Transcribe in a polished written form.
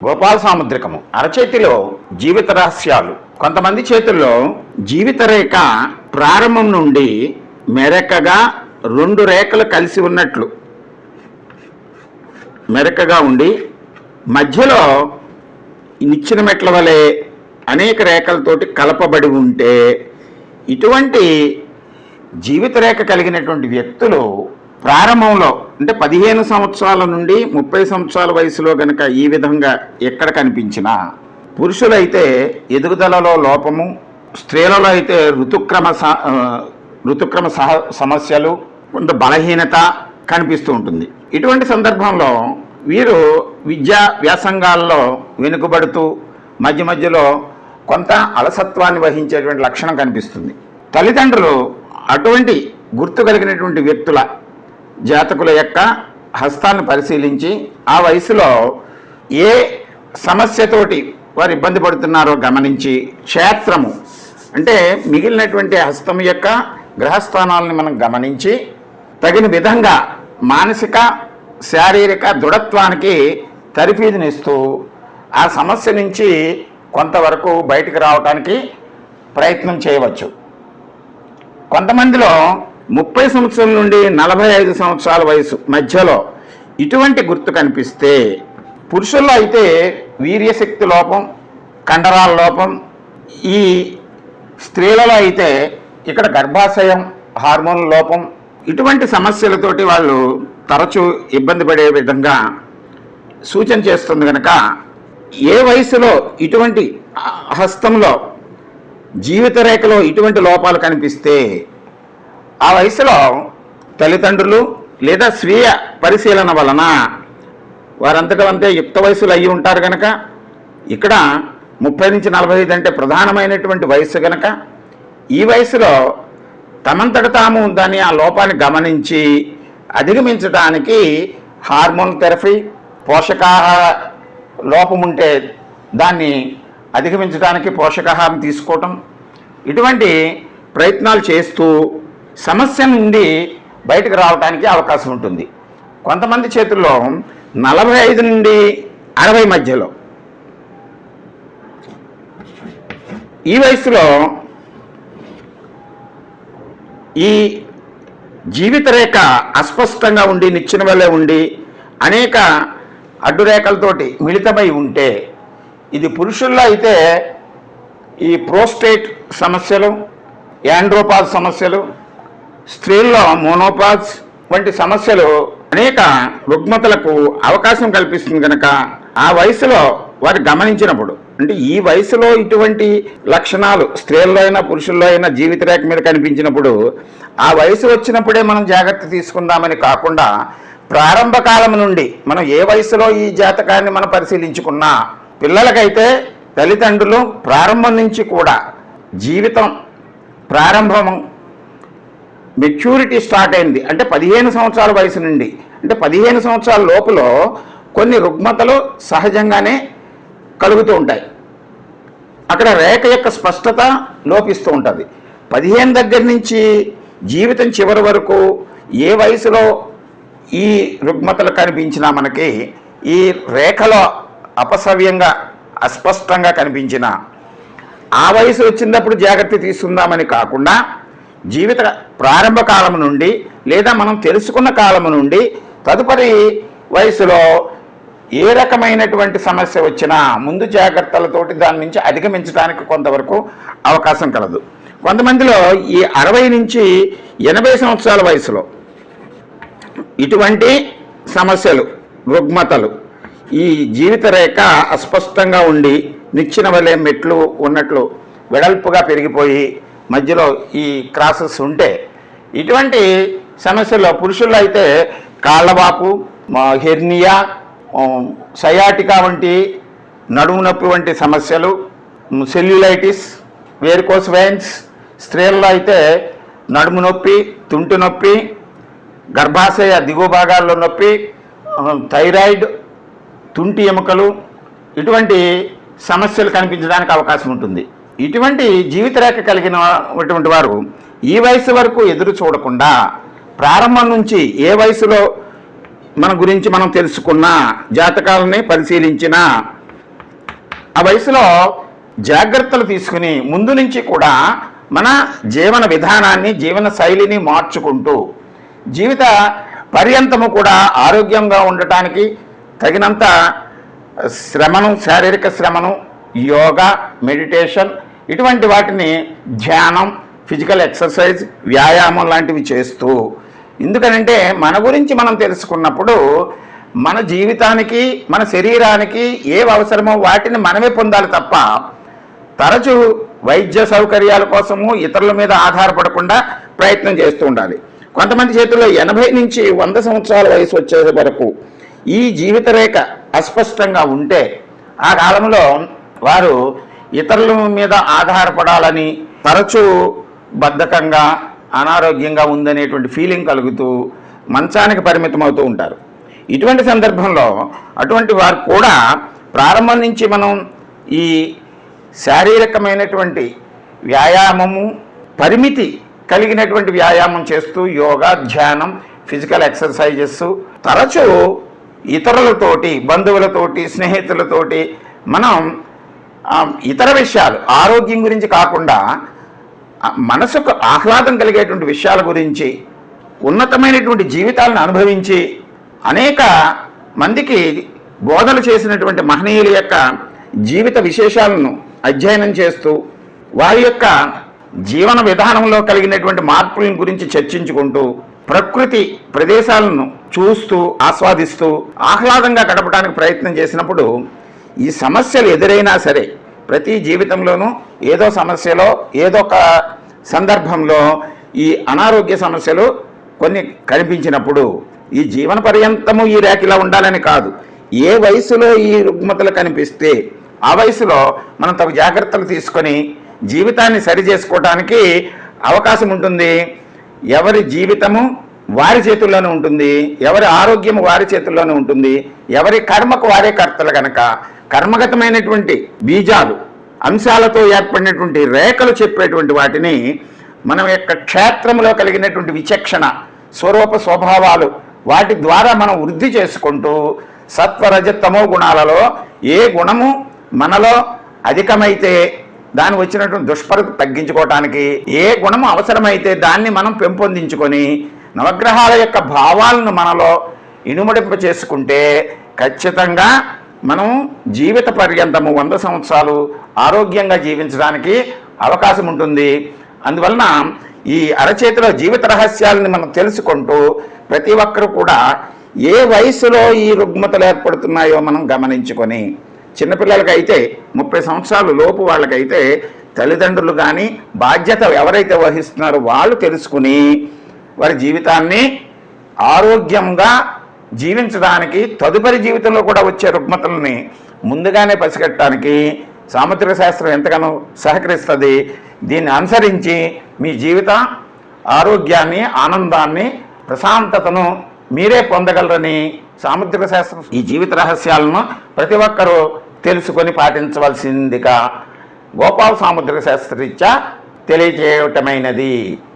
గోపాల సాముద్రికము అరచేతిలో జీవిత రహస్యాలు. కొంతమంది చేతుల్లో జీవిత రేఖ ప్రారంభం నుండి మెరకగా రెండు రేఖలు కలిసి ఉన్నట్లు మెరకగా ఉండి మధ్యలో నిచ్చెన మెట్ల వలె అనేక రేఖలతోటి కలపబడి ఉంటే ఇటువంటి జీవిత రేఖ కలిగినటువంటి వ్యక్తులు ప్రారంభంలో అంటే 15 సంవత్సరాల నుండి 30 సంవత్సరాల వయసులో గనక ఈ విధంగా ఎక్కడ కనిపించినా, పురుషులైతే ఎదుగుదలలో లోపము, స్త్రీలలో అయితే ఋతుక్రమ సమస్యలు, కొంత బలహీనత కనిపిస్తూ ఉంటుంది. ఇటువంటి సందర్భంలో వీరు విద్యా వ్యాసంగాల్లో వెనుకబడుతూ మధ్య మధ్యలో కొంత అలసత్వాన్ని వహించేటువంటి లక్షణం కనిపిస్తుంది. తల్లిదండ్రులు అటువంటి గుర్తు కలిగినటువంటి వ్యక్తుల జాతకుల యొక్క హస్తాన్ని పరిశీలించి ఆ వయసులో ఏ సమస్యతోటి వారు ఇబ్బంది పడుతున్నారో గమనించి క్షేత్రము అంటే మిగిలినటువంటి హస్తం యొక్క గ్రహస్థానాలను మనం గమనించి తగిన విధంగా మానసిక శారీరక దృఢత్వానికి తరఫీదునిస్తూ ఆ సమస్య నుంచి కొంతవరకు బయటకు రావడానికి ప్రయత్నం చేయవచ్చు. కొంతమందిలో 30 సంవత్సరాల నుండి 45 సంవత్సరాల వయసు మధ్యలో ఇటువంటి గుర్తు కనిపిస్తే, పురుషుల్లో అయితే వీర్యశక్తి లోపం, కండరాల లోపం, ఈ స్త్రీలలో అయితే ఇక్కడ గర్భాశయం హార్మోన్ లోపం, ఇటువంటి సమస్యలతోటి వాళ్ళు తరచూ ఇబ్బంది పడే విధంగా సూచన చేస్తుంది. కనుక ఏ వయసులో ఇటువంటి హస్తంలో జీవిత రేఖలో ఇటువంటి లోపాలు కనిపిస్తే ఆ వయసులో తల్లిదండ్రులు లేదా స్వీయ పరిశీలన వలన వారంతటా అంతే యుక్త వయసులు అయ్యి ఉంటారు కనుక, ఇక్కడ 30 నుంచి 45 అంటే ప్రధానమైనటువంటి వయసు కనుక ఈ వయసులో తమంతట తాము దాన్ని ఆ లోపాన్ని గమనించి అధిగమించడానికి హార్మోన్ థెరపీ, పోషకాహార లోపం ఉంటే దాన్ని అధిగమించడానికి పోషకాహారం తీసుకోవటం, ఇటువంటి ప్రయత్నాలు చేస్తూ సమస్య నుండి బయటకు రావడానికి అవకాశం ఉంటుంది. కొంతమంది చేతుల్లో 45 నుండి 60 మధ్యలో ఈ వయసులో ఈ జీవిత రేఖ అస్పష్టంగా ఉండి నిచ్చెన వలె ఉండి అనేక అడ్డురేఖలతోటి మిళితమై ఉంటే, ఇది పురుషుల్లో అయితే ఈ ప్రోస్టేట్ సమస్యలు, యాండ్రోపాజ్ సమస్యలు, స్త్రీల్లో మోనోపాజ్ వంటి సమస్యలు అనేక రుగ్మతలకు అవకాశం కల్పిస్తుంది. కనుక ఆ వయసులో వారు గమనించినప్పుడు, అంటే ఈ వయసులో ఇటువంటి లక్షణాలు స్త్రీల్లో అయినా పురుషుల్లో అయినా జీవిత రేఖ మీద కనిపించినప్పుడు ఆ వయసు వచ్చినప్పుడే మనం జాగ్రత్త తీసుకుందామని కాకుండా ప్రారంభ కాలం నుండి మనం ఏ వయసులో ఈ జాతకాన్ని మనం పరిశీలించుకున్నా, పిల్లలకైతే తల్లిదండ్రులు ప్రారంభం నుంచి కూడా జీవితం ప్రారంభం మెచ్యూరిటీ స్టార్ట్ అయింది అంటే 15 సంవత్సరాల వయసు నుండి, అంటే 15 సంవత్సరాల లోపల కొన్ని రుగ్మతలు సహజంగానే కలుగుతూ ఉంటాయి. అక్కడ రేఖ యొక్క స్పష్టత లోపిస్తూ ఉంటుంది. 15 దగ్గర నుంచి జీవితం చివరి వరకు ఏ వయసులో ఈ రుగ్మతలు కనిపించినా మనకి ఈ రేఖలో అపసవ్యంగా అస్పష్టంగా కనిపించిన ఆ వయసు వచ్చినప్పుడు జాగ్రత్త తీసుకుందామని కాకుండా జీవిత ప్రారంభ కాలం నుండి లేదా మనం తెలుసుకున్న కాలం నుండి తదుపరి వయసులో ఏ రకమైనటువంటి సమస్య వచ్చినా ముందు జాగ్రత్తలతోటి దాని నుంచి అధిగమించడానికి కొంతవరకు అవకాశం కలదు. కొంతమందిలో ఈ 60 నుంచి 80 సంవత్సరాల వయసులో ఇటువంటి సమస్యలు, రుగ్మతలు, ఈ జీవిత రేఖ అస్పష్టంగా ఉండి నిచ్చెన వలె మెట్లు ఉన్నట్లు వెడల్పుగా పెరిగిపోయి మధ్యలో ఈ క్రాసెస్ ఉంటే, ఇటువంటి సమస్యల్లో పురుషుల్లో అయితే కాళ్ళవాపు, హెర్నియా, సయాటికా వంటి నడుము నొప్పి వంటి సమస్యలు, సెల్యులైటిస్, వేరికోస్ వెయిన్స్, స్త్రీల్లో అయితే నడుము నొప్పి, తుంటి నొప్పి, గర్భాశయ దిగువ భాగాల్లో నొప్పి, థైరాయిడ్, తుంటి ఎముకలు, ఇటువంటి సమస్యలు కనిపించడానికి అవకాశం ఉంటుంది. ఇటువంటి జీవిత రేఖ కలిగినటువంటి వారు ఈ వయసు వరకు ఎదురు చూడకుండా ప్రారంభం నుంచి ఏ వయసులో మన గురించి మనం తెలుసుకున్నా, జాతకాలని పరిశీలించినా ఆ వయసులో జాగ్రత్తలు తీసుకుని ముందు నుంచి కూడా మన జీవన విధానాన్ని, జీవన శైలిని మార్చుకుంటూ జీవిత పర్యంతము కూడా ఆరోగ్యంగా ఉండటానికి తగినంత శ్రమను, శారీరక శ్రమను, యోగా, మెడిటేషన్ ఇటువంటి వాటిని, ధ్యానం, ఫిజికల్ ఎక్సర్సైజ్, వ్యాయామం లాంటివి చేస్తూ, ఎందుకనంటే మన గురించి మనం తెలుసుకున్నప్పుడు మన జీవితానికి, మన శరీరానికి ఏవి అవసరమో వాటిని మనమే పొందాలి తప్ప తరచూ వైద్య సౌకర్యాల కోసము ఇతరుల మీద ఆధారపడకుండా ప్రయత్నం చేస్తూ ఉండాలి. కొంతమంది చేతుల్లో 80 నుంచి 100 సంవత్సరాల వయసు వచ్చే వరకు ఈ జీవిత రేఖ అస్పష్టంగా ఉంటే ఆ కాలంలో వారు ఇతరుల మీద ఆధారపడాలని తరచూ బద్ధకంగా, అనారోగ్యంగా ఉందనేటువంటి ఫీలింగ్ కలుగుతూ మంచానికి పరిమితం అవుతూ ఉంటారు. ఇటువంటి సందర్భంలో అటువంటి వారు కూడా ప్రారంభం నుంచి మనం ఈ శారీరకమైనటువంటి వ్యాయామము, పరిమితి కలిగినటువంటి వ్యాయామం చేస్తూ యోగా, ధ్యానం, ఫిజికల్ ఎక్సర్సైజెస్ తరచూ ఇతరులతోటి, బంధువులతోటి, స్నేహితులతోటి మనం ఇతర విషయాలు, ఆరోగ్యం గురించి కాకుండా మనసుకు ఆహ్లాదం కలిగేటువంటి విషయాల గురించి, ఉన్నతమైనటువంటి జీవితాలను అనుభవించి అనేక మందికి బోధన చేసినటువంటి మహనీయుల యొక్క జీవిత విశేషాలను అధ్యయనం చేస్తూ వారి యొక్క జీవన విధానంలో కలిగినటువంటి మార్పుల గురించి చర్చించుకుంటూ ప్రకృతి ప్రదేశాలను చూస్తూ, ఆస్వాదిస్తూ ఆహ్లాదంగా గడపడానికి ప్రయత్నం చేసినప్పుడు ఈ సమస్యలు ఎదురైనా సరే, ప్రతి జీవితంలోనూ ఏదో సమస్యలో, ఏదో ఒక సందర్భంలో ఈ అనారోగ్య సమస్యలు కొన్ని కనిపించినప్పుడు ఈ జీవన పర్యంతము ఈ రేఖలా ఉండాలని కాదు, ఏ వయసులో ఈ రుగ్మతలు కనిపిస్తే ఆ వయసులో మనం తగు జాగ్రత్తలు తీసుకొని జీవితాన్ని సరి చేసుకోవడానికి అవకాశం ఉంటుంది. ఎవరి జీవితము వారి చేతుల్లోనే ఉంటుంది, ఎవరి ఆరోగ్యము వారి చేతుల్లోనే ఉంటుంది, ఎవరి కర్మకు వారే కర్తలు కనుక కర్మగతమైనటువంటి బీజాలు, అంశాలతో ఏర్పడినటువంటి రేఖలు చెప్పేటువంటి వాటిని మనం యొక్క క్షేత్రంలో కలిగినటువంటి విచక్షణ, స్వరూప స్వభావాలు వాటి ద్వారా మనం వృద్ధి చేసుకుంటూ సత్వరజతమో గుణాలలో ఏ గుణము మనలో అధికమైతే దాని వచ్చినటువంటి దుష్పరత తగ్గించుకోవటానికి, ఏ గుణము అవసరమైతే దాన్ని మనం పెంపొందించుకొని నవగ్రహాల యొక్క భావాలను మనలో ఇనుమడింప చేసుకుంటే ఖచ్చితంగా మనం జీవిత పర్యంతము 100 సంవత్సరాలు ఆరోగ్యంగా జీవించడానికి అవకాశం ఉంటుంది. అందువలన ఈ అరచేతిలో జీవిత రహస్యాలని మనం తెలుసుకుంటూ ప్రతి ఒక్కరు కూడా ఏ వయసులో ఈ రుగ్మతలు ఏర్పడుతున్నాయో మనం గమనించుకొని, చిన్నపిల్లలకైతే 30 సంవత్సరాలు లోపు వాళ్ళకైతే తల్లిదండ్రులు కానీ బాధ్యత ఎవరైతే వహిస్తున్నారో వాళ్ళు తెలుసుకుని వారి జీవితాన్ని ఆరోగ్యంగా జీవించడానికి, తదుపరి జీవితంలో కూడా వచ్చే రుగ్మతల్ని ముందుగానే పసిగట్టడానికి సాముద్రిక శాస్త్రం ఎంతగానో సహకరిస్తుంది. దీన్ని అనుసరించి మీ జీవిత ఆరోగ్యాన్ని, ఆనందాన్ని, ప్రశాంతతను మీరే పొందగలరని సాముద్రిక శాస్త్రం ఈ జీవిత రహస్యాలను ప్రతి ఒక్కరూ తెలుసుకొని పాటించవలసిందిగా గోపాల సాముద్రిక శాస్త్రరీత్యా తెలియజేయటమైనది.